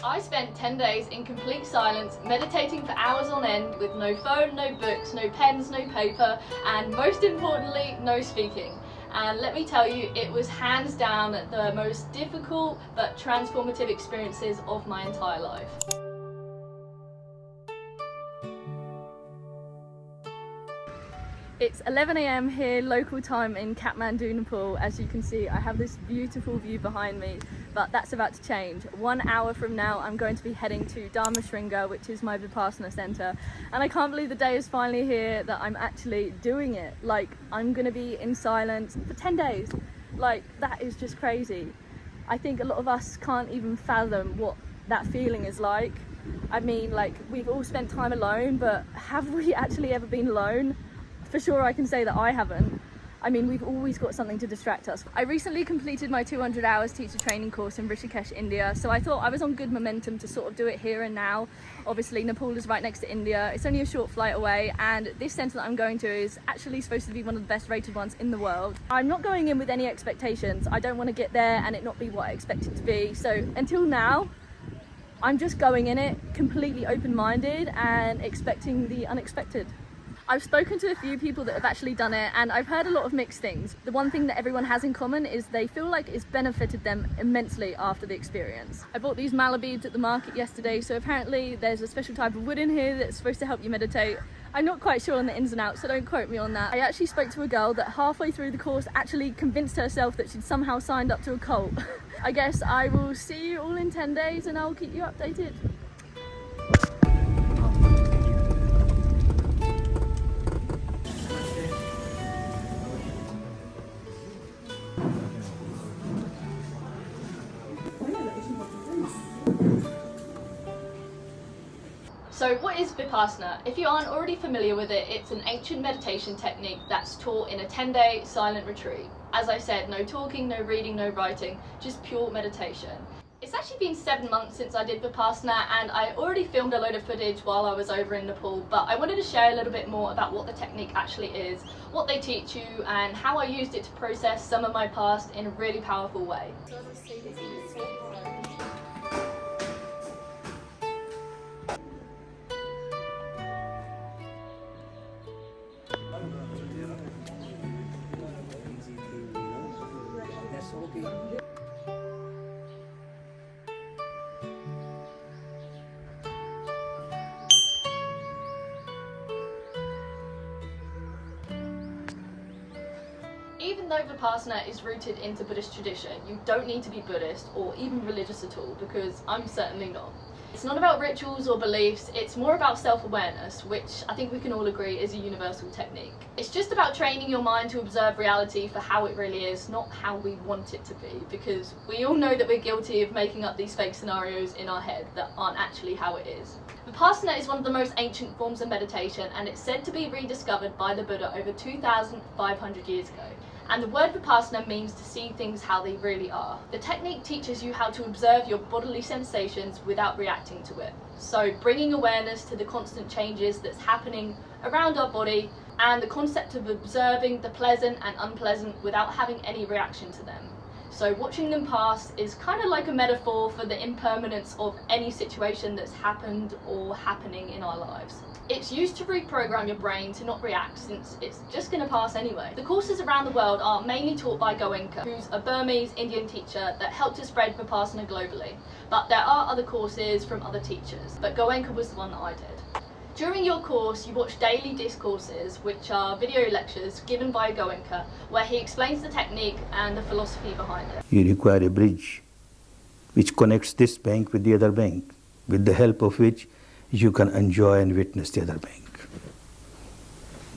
I spent 10 days in complete silence, meditating for hours on end with no phone, no books, no pens, no paper, and most importantly, no speaking. And let me tell you, it was hands down the most difficult but transformative experiences of my entire life. It's 11 AM here, local time in Kathmandu, Nepal. As you can see, I have this beautiful view behind me, but that's about to change. 1 hour from now, I'm going to be heading to Dharma Shringa, which is my Vipassana center. And I can't believe the day is finally here that I'm actually doing it. Like, I'm gonna be in silence for 10 days. Like, that is just crazy. I think a lot of us can't even fathom what that feeling is like. I mean, like, we've all spent time alone, but have we actually ever been alone? For sure I can say that I haven't. I mean, we've always got something to distract us. I recently completed my 200 hours teacher training course in Rishikesh, India, so I thought I was on good momentum to sort of do it here and now. Obviously, Nepal is right next to India. It's only a short flight away, and this centre that I'm going to is actually supposed to be one of the best rated ones in the world. I'm not going in with any expectations. I don't want to get there and it not be what I expect it to be. So until now, I'm just going in it completely open-minded and expecting the unexpected. I've spoken to a few people that have actually done it, and I've heard a lot of mixed things. The one thing that everyone has in common is they feel like it's benefited them immensely after the experience. I bought these mala beads at the market yesterday, so apparently there's a special type of wood in here that's supposed to help you meditate. I'm not quite sure on the ins and outs, so don't quote me on that. I actually spoke to a girl that halfway through the course actually convinced herself that she'd somehow signed up to a cult. I guess I will see you all in 10 days and I'll keep you updated. So what is Vipassana? If you aren't already familiar with it, it's an ancient meditation technique that's taught in a 10-day silent retreat. As I said, no talking, no reading, no writing, just pure meditation. It's actually been 7 months since I did Vipassana, and I already filmed a load of footage while I was over in Nepal, but I wanted to share a little bit more about what the technique actually is, what they teach you, and how I used it to process some of my past in a really powerful way. Even though Vipassana is rooted into Buddhist tradition, you don't need to be Buddhist or even religious at all, because I'm certainly not. It's not about rituals or beliefs, it's more about self-awareness, which I think we can all agree is a universal technique. It's just about training your mind to observe reality for how it really is, not how we want it to be, because we all know that we're guilty of making up these fake scenarios in our head that aren't actually how it is. Vipassana is one of the most ancient forms of meditation, and it's said to be rediscovered by the Buddha over 2,500 years ago. And the word Vipassana means to see things how they really are. The technique teaches you how to observe your bodily sensations without reacting to it. So bringing awareness to the constant changes that's happening around our body, and the concept of observing the pleasant and unpleasant without having any reaction to them. So watching them pass is kind of like a metaphor for the impermanence of any situation that's happened or happening in our lives. It's used to reprogram your brain to not react, since it's just going to pass anyway. The courses around the world are mainly taught by Goenka, who's a Burmese Indian teacher that helped to spread Vipassana globally. But there are other courses from other teachers, but Goenka was the one that I did. During your course, you watch daily discourses, which are video lectures given by Goenka, where he explains the technique and the philosophy behind it. You require a bridge which connects this bank with the other bank, with the help of which you can enjoy and witness the other bank.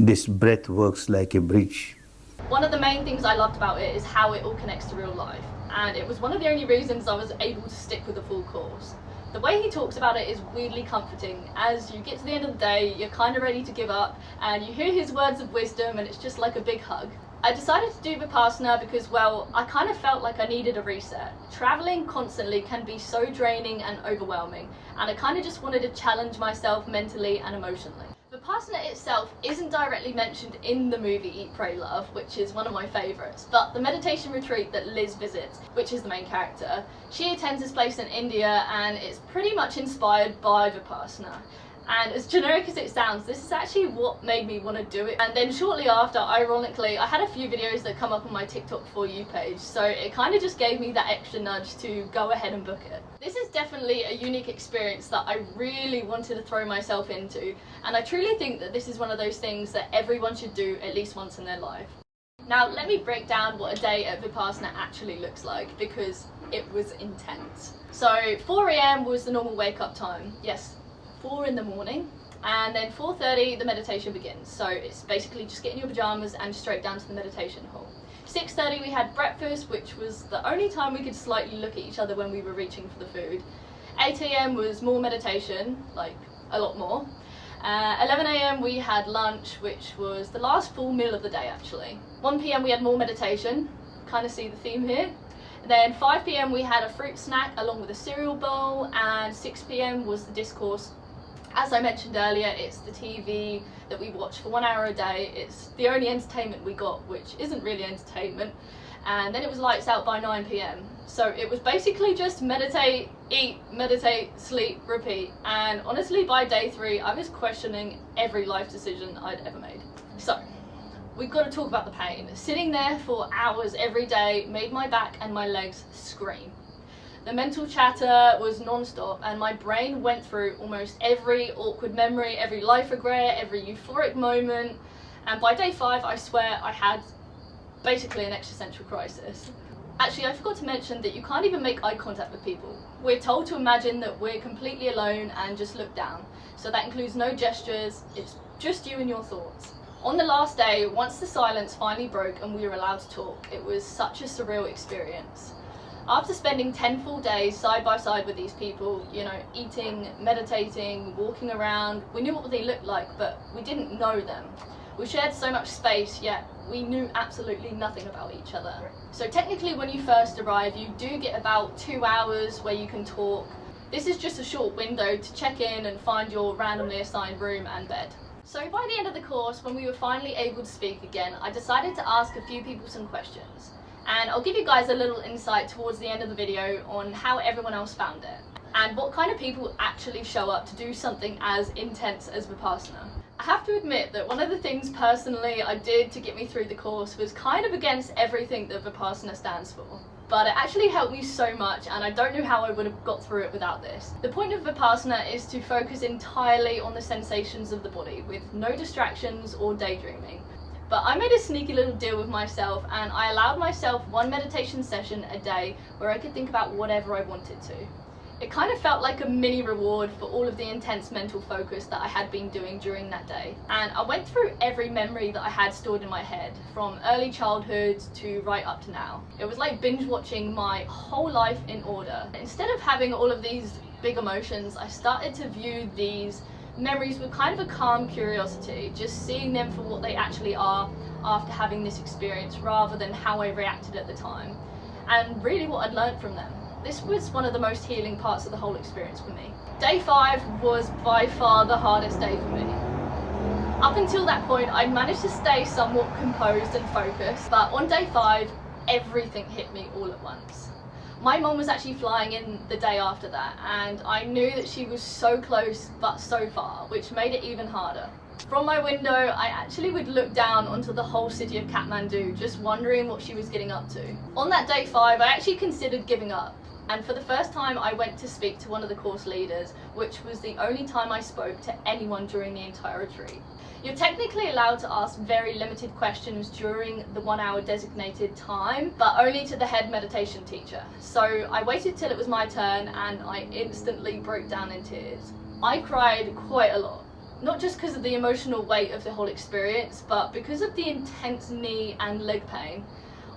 This breath works like a bridge. One of the main things I loved about it is how it all connects to real life, and it was one of the only reasons I was able to stick with the full course. The way he talks about it is weirdly comforting. As you get to the end of the day, you're kind of ready to give up, and you hear his words of wisdom, and it's just like a big hug. I decided to do Vipassana because, well, I kind of felt like I needed a reset. Traveling constantly can be so draining and overwhelming, and I kind of just wanted to challenge myself mentally and emotionally. Vipassana itself isn't directly mentioned in the movie Eat, Pray, Love, which is one of my favourites, but the meditation retreat that Liz visits, which is the main character, she attends this place in India and it's pretty much inspired by Vipassana. And as generic as it sounds, this is actually what made me want to do it. And then shortly after, ironically, I had a few videos that come up on my TikTok For You page, so it kind of just gave me that extra nudge to go ahead and book it. This is definitely a unique experience that I really wanted to throw myself into, and I truly think that this is one of those things that everyone should do at least once in their life. Now let me break down what a day at Vipassana actually looks like, because it was intense. So 4 AM was the normal wake up time. Yes, 4 in the morning, and then 4:30 the meditation begins. So it's basically just getting your pajamas and straight down to the meditation hall. 6:30 we had breakfast, which was the only time we could slightly look at each other when we were reaching for the food. 8 AM was more meditation, like a lot more. 11 AM we had lunch, which was the last full meal of the day actually. 1 PM we had more meditation, kind of see the theme here. Then 5 PM we had a fruit snack along with a cereal bowl, and 6 PM was the discourse. As I mentioned earlier, it's the TV that we watch for 1 hour a day. It's the only entertainment we got, which isn't really entertainment. And then it was lights out by 9 PM. So it was basically just meditate, eat, meditate, sleep, repeat. And honestly, by day 3, I was questioning every life decision I'd ever made. So we've got to talk about the pain. Sitting there for hours every day made my back and my legs scream. The mental chatter was non-stop, and my brain went through almost every awkward memory, every life regret, every euphoric moment. And by day 5, I swear I had basically an existential crisis. Actually, I forgot to mention that you can't even make eye contact with people. We're told to imagine that we're completely alone and just look down. So that includes no gestures, it's just you and your thoughts. On the last day, once the silence finally broke and we were allowed to talk, it was such a surreal experience. After spending 10 full days side by side with these people, you know, eating, meditating, walking around, we knew what they looked like, but we didn't know them. We shared so much space, yet we knew absolutely nothing about each other. So technically when you first arrive, you do get about 2 hours where you can talk. This is just a short window to check in and find your randomly assigned room and bed. So by the end of the course, when we were finally able to speak again, I decided to ask a few people some questions. And I'll give you guys a little insight towards the end of the video on how everyone else found it, and what kind of people actually show up to do something as intense as Vipassana. I have to admit that one of the things personally I did to get me through the course was kind of against everything that Vipassana stands for. But it actually helped me so much, and I don't know how I would have got through it without this. The point of Vipassana is to focus entirely on the sensations of the body, with no distractions or daydreaming. But I made a sneaky little deal with myself, and I allowed myself 1 meditation session a day where I could think about whatever I wanted to. It kind of felt like a mini reward for all of the intense mental focus that I had been doing during that day. And I went through every memory that I had stored in my head, from early childhood to right up to now. It was like binge watching my whole life in order. Instead of having all of these big emotions, I started to view these memories with kind of a calm curiosity, just seeing them for what they actually are after having this experience, rather than how I reacted at the time, and really what I'd learned from them. This was one of the most healing parts of the whole experience for me. Day 5 was by far the hardest day for me. Up until that point, I managed to stay somewhat composed and focused, but on day 5, everything hit me all at once. My mom was actually flying in the day after that, and I knew that she was so close but so far, which made it even harder. From my window, I actually would look down onto the whole city of Kathmandu, just wondering what she was getting up to. On that day 5, I actually considered giving up, and for the first time I went to speak to one of the course leaders, which was the only time I spoke to anyone during the entire retreat. You're technically allowed to ask very limited questions during the 1 hour designated time, but only to the head meditation teacher. So I waited till it was my turn, and I instantly broke down in tears. I cried quite a lot, not just because of the emotional weight of the whole experience, but because of the intense knee and leg pain.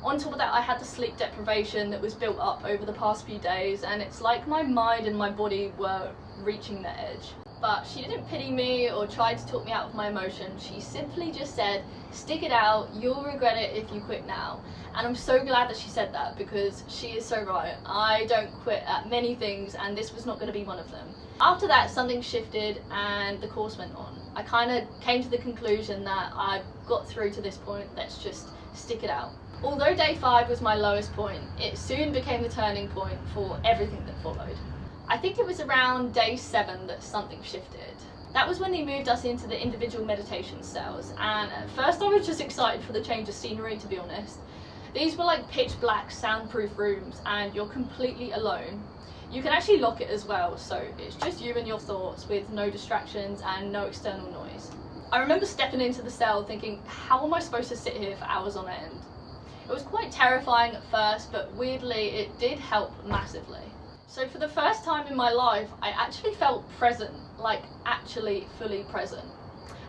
On top of that, I had the sleep deprivation that was built up over the past few days, and it's like my mind and my body were reaching their edge. but she didn't pity me or try to talk me out of my emotions. She simply just said, stick it out, you'll regret it if you quit now. And I'm so glad that she said that, because she is so right. I don't quit at many things, and this was not going to be one of them. After that, something shifted and the course went on. I kind of came to the conclusion that I've got through to this point, let's just stick it out. Although day 5 was my lowest point, it soon became the turning point for everything that followed. I think it was around day 7 that something shifted. That was when they moved us into the individual meditation cells, and at first I was just excited for the change of scenery, to be honest. These were like pitch black soundproof rooms, and you're completely alone. You can actually lock it as well, so it's just you and your thoughts with no distractions and no external noise. I remember stepping into the cell thinking, how am I supposed to sit here for hours on end? It was quite terrifying at first, but weirdly it did help massively. So for the first time in my life, I actually felt present, like actually fully present.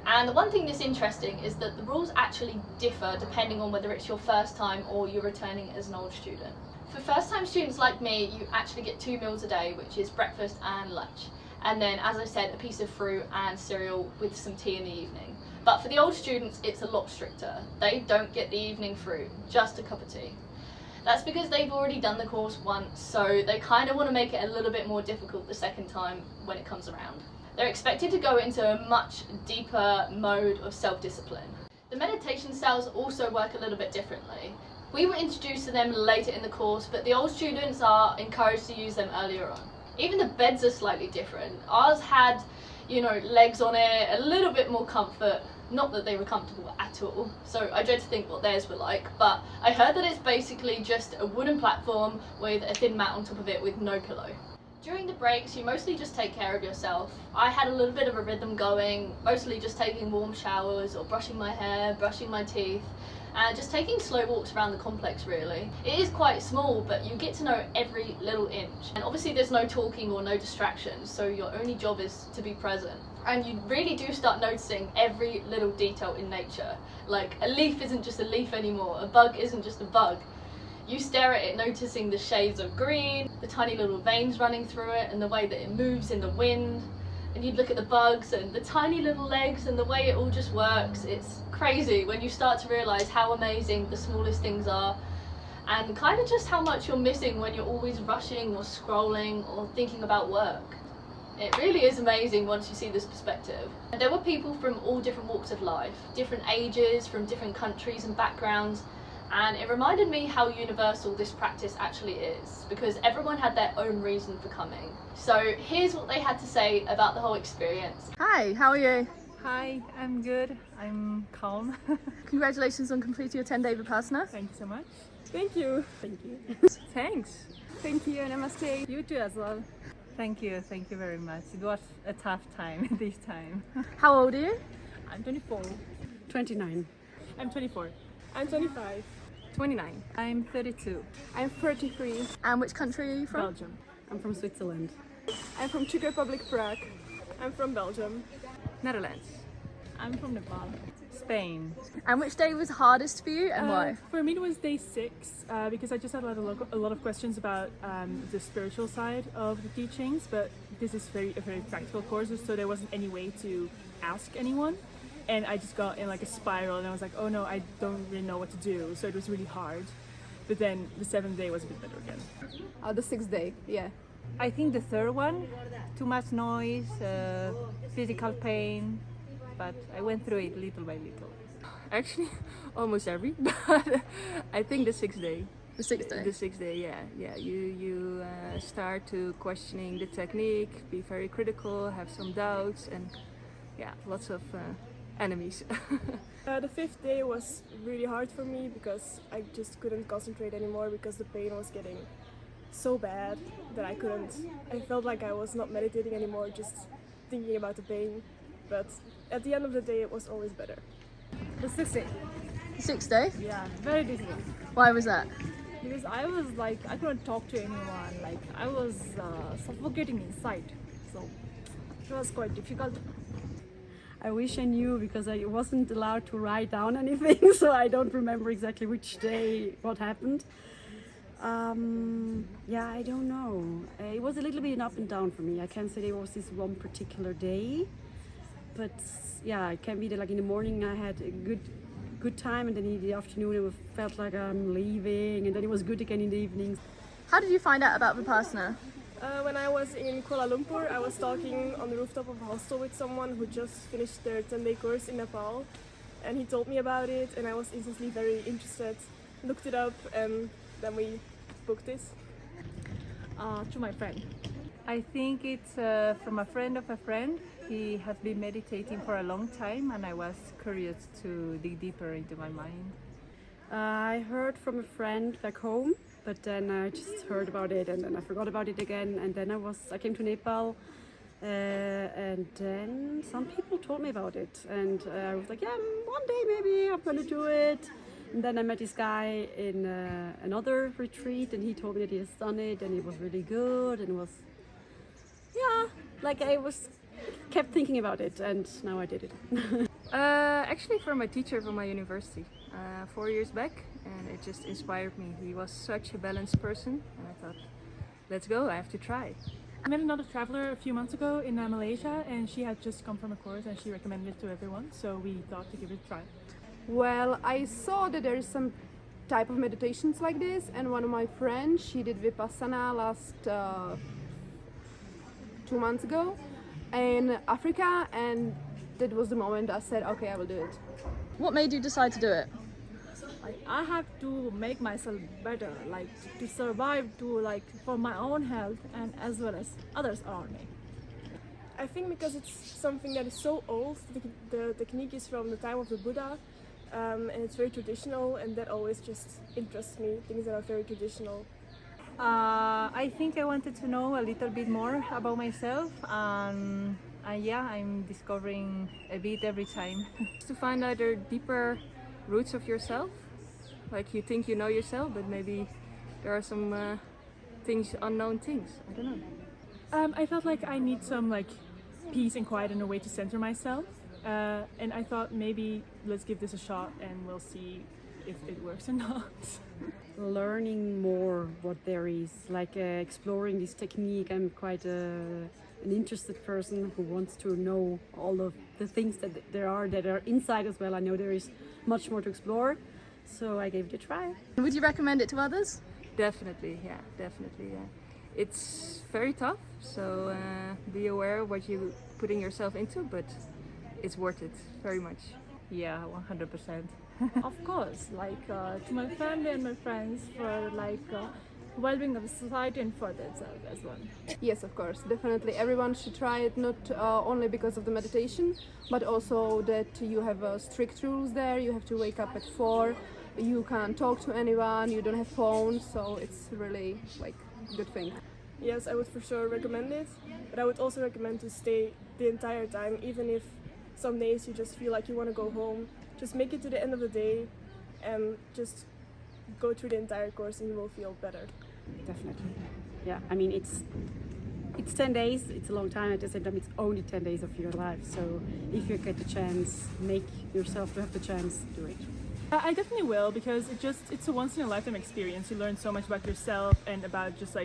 And the one thing that's interesting is that the rules actually differ depending on whether it's your first time or you're returning as an old student. For first time students like me, you actually get 2 meals a day, which is breakfast and lunch. And then, as I said, a piece of fruit and cereal with some tea in the evening. But for the old students, it's a lot stricter. They don't get the evening fruit, just a cup of tea. That's because they've already done the course once, so they kind of want to make it a little bit more difficult the second time when it comes around. They're expected to go into a much deeper mode of self-discipline. The meditation cells also work a little bit differently. We were introduced to them later in the course, but the old students are encouraged to use them earlier on. Even the beds are slightly different. Ours had, legs on it, a little bit more comfort. Not that they were comfortable at all, so I dread to think what theirs were like, but I heard that it's basically just a wooden platform with a thin mat on top of it with no pillow. During the breaks, you mostly just take care of yourself. I had a little bit of a rhythm going, mostly just taking warm showers or brushing my hair, brushing my teeth, and just taking slow walks around the complex really. It is quite small, but you get to know every little inch. And obviously there's no talking or no distractions, so your only job is to be present. And you really do start noticing every little detail in nature. Like, a leaf isn't just a leaf anymore, a bug isn't just a bug. You stare at it noticing the shades of green, the tiny little veins running through it, and the way that it moves in the wind. And you'd look at the bugs and the tiny little legs and the way it all just works. It's crazy when you start to realise how amazing the smallest things are, and kind of just how much you're missing when you're always rushing or scrolling or thinking about work. It really is amazing once you see this perspective. And there were people from all different walks of life, different ages, from different countries and backgrounds, and it reminded me how universal this practice actually is, because everyone had their own reason for coming. So here's what they had to say about the whole experience. Hi, how are you? Hi, I'm good. I'm calm. Congratulations on completing your 10-day Vipassana. Thank you so much. Thank you. Thank you. Thanks. Thank you, namaste. You too as well. Thank you very much. It was a tough time this time. How old are you? I'm 24. 29. I'm 24. I'm 25. 29. I'm 32. I'm 33. And which country are you from? Belgium. I'm from Switzerland. I'm from Czech Republic, Prague. I'm from Belgium. Netherlands. I'm from Nepal. Spain. And which day was hardest for you and why? For me, it was day 6 because I just had a lot of questions about the spiritual side of the teachings, but this is a very practical course, so there wasn't any way to ask anyone. And I just got in like a spiral, and I was like, oh no, I don't really know what to do. So it was really hard. But then the 7th day was a bit better again. The 6th day, yeah. I think the 3rd one, too much noise, physical pain, but I went through it little by little. Actually, almost every, but I think the 6th day. The 6th day? The 6th day, yeah. You start to questioning the technique, be very critical, have some doubts, and yeah, lots of enemies. The 5th day was really hard for me because I just couldn't concentrate anymore because the pain was getting so bad that I felt like I was not meditating anymore, just thinking about the pain. But at the end of the day, it was always better. The 6th day. The 6th day? Yeah, very difficult. Why was that? Because I was like, I couldn't talk to anyone. Like, I was suffocating inside. So it was quite difficult. I wish I knew, because I wasn't allowed to write down anything, so I don't remember exactly which day what happened. Yeah, I don't know. It was a little bit up and down for me. I can't say there was this one particular day, but yeah, it can be that like in the morning I had a good time, and then in the afternoon it felt like I'm leaving, and then it was good again in the evenings. How did you find out about Vipassana? When I was in Kuala Lumpur, I was talking on the rooftop of a hostel with someone who just finished their 10-day course in Nepal, and he told me about it, and I was instantly very interested, looked it up, and then we booked this. To my friend. I think it's from a friend of a friend. He has been meditating for a long time, and I was curious to dig deeper into my mind. I heard from a friend back home, but then I just heard about it, and then I forgot about it again, and then I came to Nepal, and then some people told me about it, and I was like, yeah, one day maybe I'm gonna do it. And then I met this guy in another retreat, and he told me that he has done it, and it was really good, and it was, yeah, like I kept thinking about it, and now I did it. Actually from a teacher from my university 4 years back, and it just inspired me. He was such a balanced person, and I thought, let's go, I have to try. I met another traveler a few months ago in Malaysia, and she had just come from a course and she recommended it to everyone, so we thought to give it a try. Well, I saw that there is some type of meditations like this, and one of my friends, she did Vipassana last 2 months ago in Africa, and that was the moment I said, okay, I will do it. What made you decide to do it? Like, I have to make myself better, like to survive, for my own health and as well as others around me. I think because it's something that is so old, the technique is from the time of the Buddha, and it's very traditional, and that always just interests me, things that are very traditional. I think I wanted to know a little bit more about myself, and yeah, I'm discovering a bit every time. To find out the deeper roots of yourself, like you think you know yourself, but maybe there are some unknown things. I don't know. I felt like I need some peace and quiet and a way to center myself, and I thought maybe let's give this a shot and we'll see if it works or not. Learning more what there is, exploring this technique. I'm quite an interested person who wants to know all of the things that are inside as well. I know there is much more to explore, so I gave it a try. Would you recommend it to others? Definitely, yeah, definitely, yeah. It's very tough, so be aware of what you're putting yourself into, but it's worth it very much. Yeah, 100%. Of course, to my family and my friends, for well-being of the society and for themselves as well. Yes, of course, definitely. Everyone should try it, not only because of the meditation, but also that you have strict rules there. You have to wake up at 4, you can't talk to anyone, you don't have phones, so it's really a good thing. Yes, I would for sure recommend it, but I would also recommend to stay the entire time, even if some days you just feel like you want to go home. Just make it to the end of the day and just go through the entire course and you will feel better. Definitely. Yeah, I mean, it's 10 days, it's a long time. At the same time, it's only 10 days of your life. So if you get the chance, make yourself to have the chance, do it. I definitely will, because it's a once in a lifetime experience. You learn so much about yourself and about just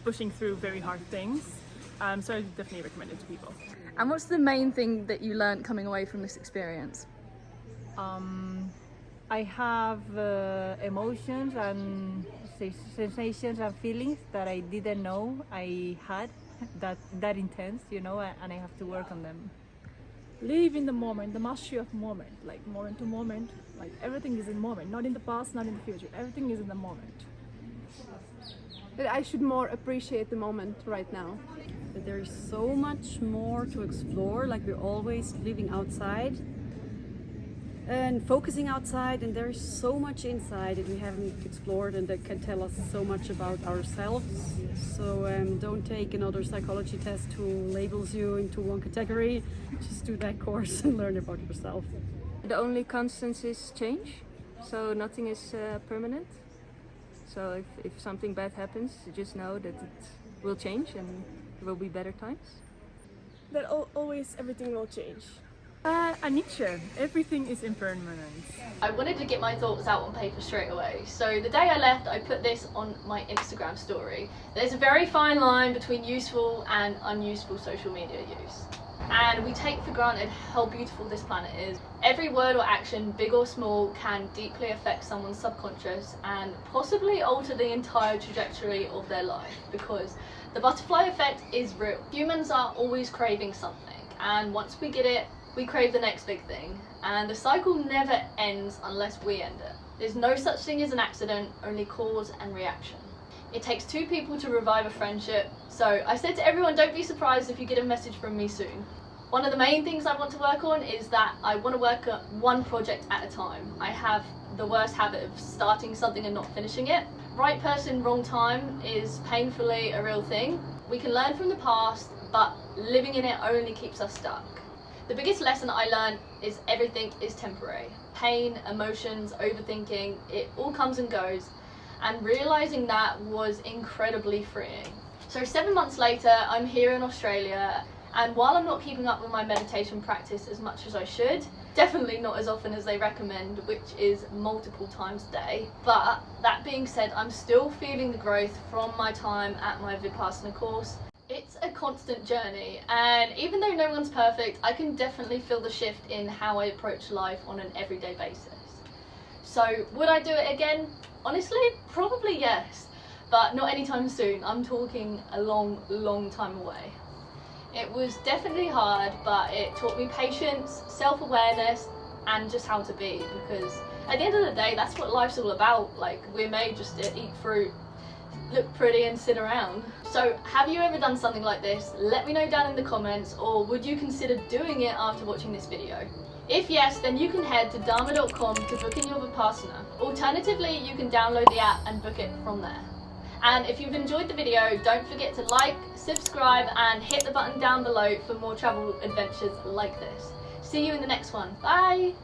pushing through very hard things. So I definitely recommend it to people. And what's the main thing that you learned coming away from this experience? I have emotions and sensations and feelings that I didn't know I had, that intense, and I have to work on them. Live in the moment, the mastery of moment, moment to moment, everything is in moment, not in the past, not in the future, everything is in the moment. That I should more appreciate the moment right now. But there is so much more to explore, we're always living outside and focusing outside, and there is so much inside that we haven't explored and that can tell us so much about ourselves. So don't take another psychology test who labels you into one category. Just do that course and learn about yourself. The only constant is change, so nothing is permanent. So if something bad happens, you just know that it will change and there will be better times. That always everything will change. Anicca, everything is impermanent. I wanted to get my thoughts out on paper straight away. So the day I left, I put this on my Instagram story. There's a very fine line between useful and unuseful social media use. And we take for granted how beautiful this planet is. Every word or action, big or small, can deeply affect someone's subconscious and possibly alter the entire trajectory of their life, because the butterfly effect is real. Humans are always craving something, and once we get it, we crave the next big thing, and the cycle never ends unless we end it. There's no such thing as an accident, only cause and reaction. It takes two people to revive a friendship, so I said to everyone, don't be surprised if you get a message from me soon. One of the main things I want to work on is that I want to work at one project at a time. I have the worst habit of starting something and not finishing it. Right person, wrong time is painfully a real thing. We can learn from the past, but living in it only keeps us stuck. The biggest lesson I learned is everything is temporary. Pain, emotions, overthinking, it all comes and goes. And realising that was incredibly freeing. So 7 months later, I'm here in Australia, and while I'm not keeping up with my meditation practice as much as I should, definitely not as often as they recommend, which is multiple times a day, but that being said, I'm still feeling the growth from my time at my Vipassana course. It's a constant journey, and even though no one's perfect, I can definitely feel the shift in how I approach life on an everyday basis. So would I do it again? Honestly, probably yes, but not anytime soon. I'm talking a long time away. It was definitely hard, but it taught me patience, self-awareness, and just how to be, because at the end of the day, that's what life's all about. Like, we're made just to eat fruit, look pretty and sit around. So have you ever done something like this? Let me know down in the comments, or would you consider doing it after watching this video? If yes, then you can head to dharma.com to book in your Vipassana. Alternatively, you can download the app and book it from there. And if you've enjoyed the video, don't forget to like, subscribe, and hit the button down below for more travel adventures like this. See you in the next one. Bye!